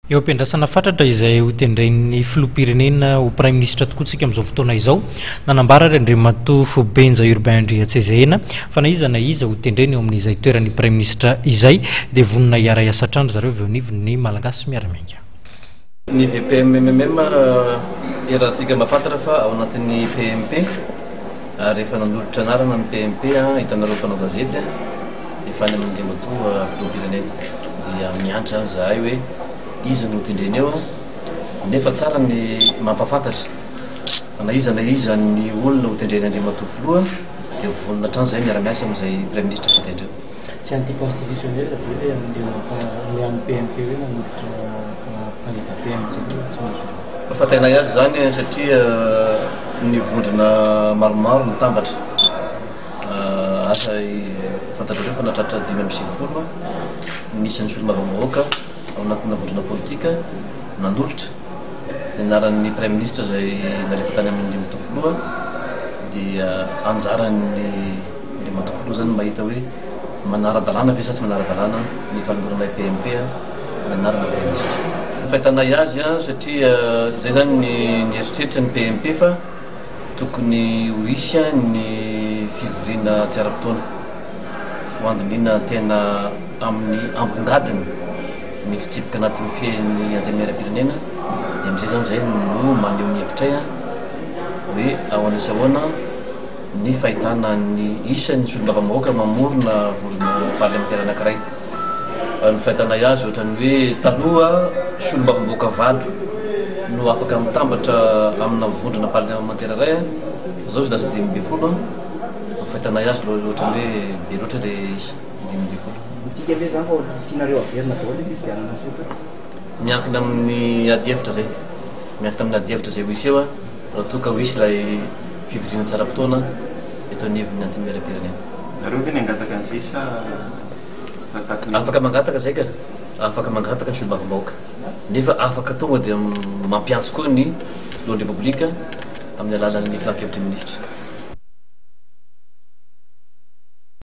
Eo am-piandrasana fatratra izay hotendrain'ny filoham-pirenena ho prime ministre tokoa tsika amin'izao fotoana izao nanambara ry Andriamatoa Benja Urbain Ndriatsezahena fa na iza hotendreny eo amin'izay toeran'ny prime ministre izay dia vonona hiara hiasatrandro zareo avy eo anivon'ny malagasy miara-miainga. Ny VPMMM rahantsika mahafantatra fa ao anatin'ny PMP rehefa nanolotra anarana ny PMP hitanareo mpanao gazety dia fany amin'ny Andriamatoa filoham-pirenena dia miantra zahay hoe iza no tendreny eo nefa tsara ny mampafantatra fa na iza ny olona ho tendreny Andriamatoa filoha dia vonona trano zahay miara-miasa amin'izay prime ministre fitendreo. Tsy anti-constitutionnel vile amin'ny PMP hoe manolotra candidat PMC tsy mahazo. Fataina azy zany satria ny vondrona maromaro mitambatra asa fantatrareo fa natratra 5 nisan'ny solo-mavamahoaka ao anatina vondrona politika nanolotra ny anaran'ny prime ministre zay nalefa tany amin'ny Andriamatoa filoha dia anjaran'ny Andriamatoa filoha zany mahita hoe manara-dalàna ve sa tsy manara-dalàna ny fanolorana PMP ny anarana prime ministre. Fahitanay azy satria zay zany ny eritreritra ny PMP fa tokony ho isy ny fivoriana tsy ara-potoana ho andinina tena amin'ny ambongadiny ny fitsipika anatin'ny fiain'ny antenimieram-pirenena dia amin'izay zany zay no maneho ny hevitray hoe ao anasahoana ny fahitana ny isan'ny solo-mavamahoaka mamorona vorona parlementaire anankiray. Ny fahitanay azy ohatrany hoe taloha solo-mavamahoaka 8 no afaka mitambatra amina vondrona parlementaire iray zao sy lasa 520 fahitanay azy ohatrany hoe be loatra le isa 520. Miankina amin'ny adi-hevitra zay ho isy eo raha toa ka ho isy ilay fivoriana tsara-potoana eto anivon'ny antenimieram-pirenena. Nareo ve nangataka an'izay sa afaka mangataka zay ka afaka mangataka ny solo-mavamahoaka nefa afaka tonga dia mampiantso koa ny filohan'ny repoblika amin'ny alalan'ny filan-kevitry ministre.